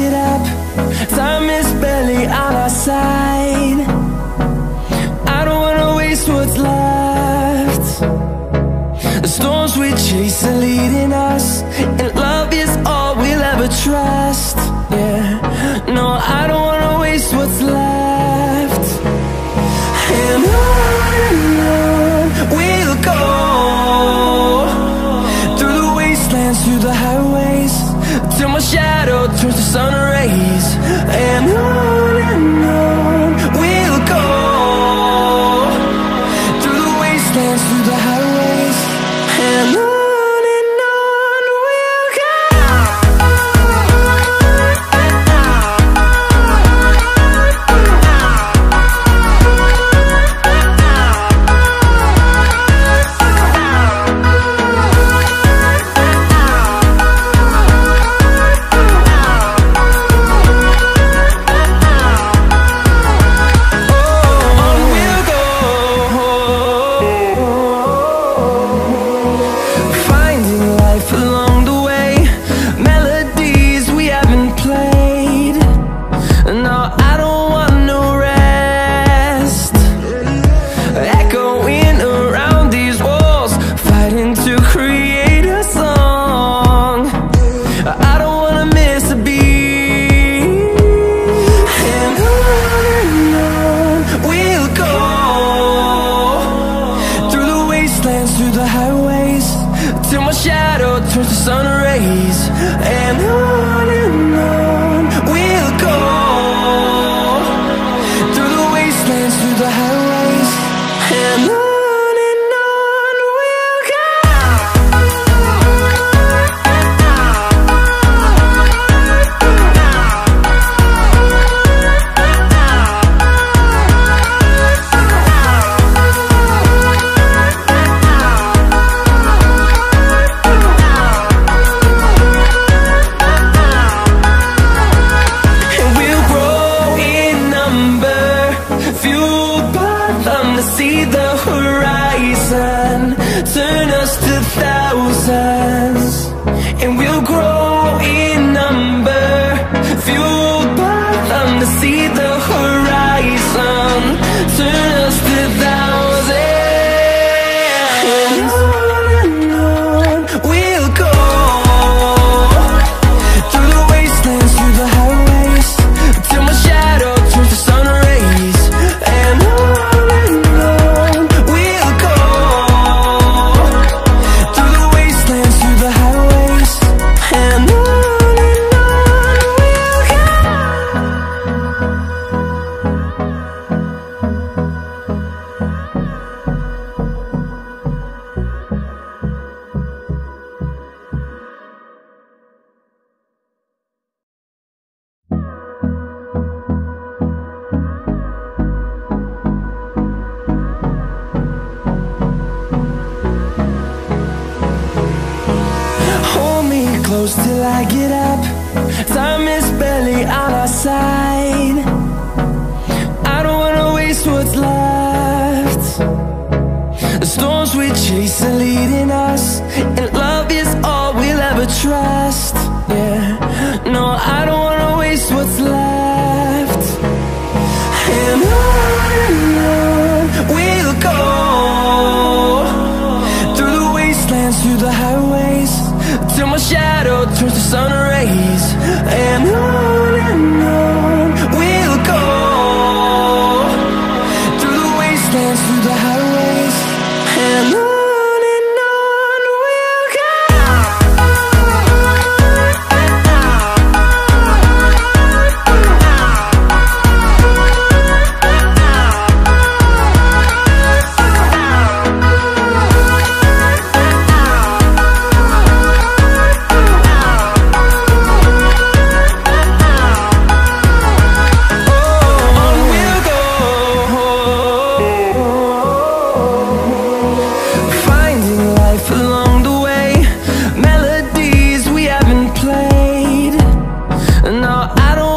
get up. Time is barely on our side. I don't wanna waste what's left. The storms we chase are leading us, and love is all we'll ever trust. Yeah, no, I don't wanna waste what's left. And on we'll go, through the wastelands, through the highways, till my shadow turns to sun rays. And on we'll go, through the wastelands, through the highways, and on we'll go. Through the highways, till my shadow turns to sun rays. And on we'll go, through the wastelands, through the highways, and on we'll go. See the horizon turn us to thousands, and we'll grow in number, fueled by them. To see the horizon turn us to thousands, and on we'll go, through the wastelands, through the highways, till my shadow turns to sun rays. And close till I get up. Time is barely on our side. I don't wanna waste what's left. The storms we chase are leading us, and love is all we'll ever trust. Yeah, no, I don't wanna waste what's left. And on we'll go, through the wastelands, through the highways, till my shadow turns to sun rays. And on we'll go, through the wastelands, through the highways, and on we'll go. I don't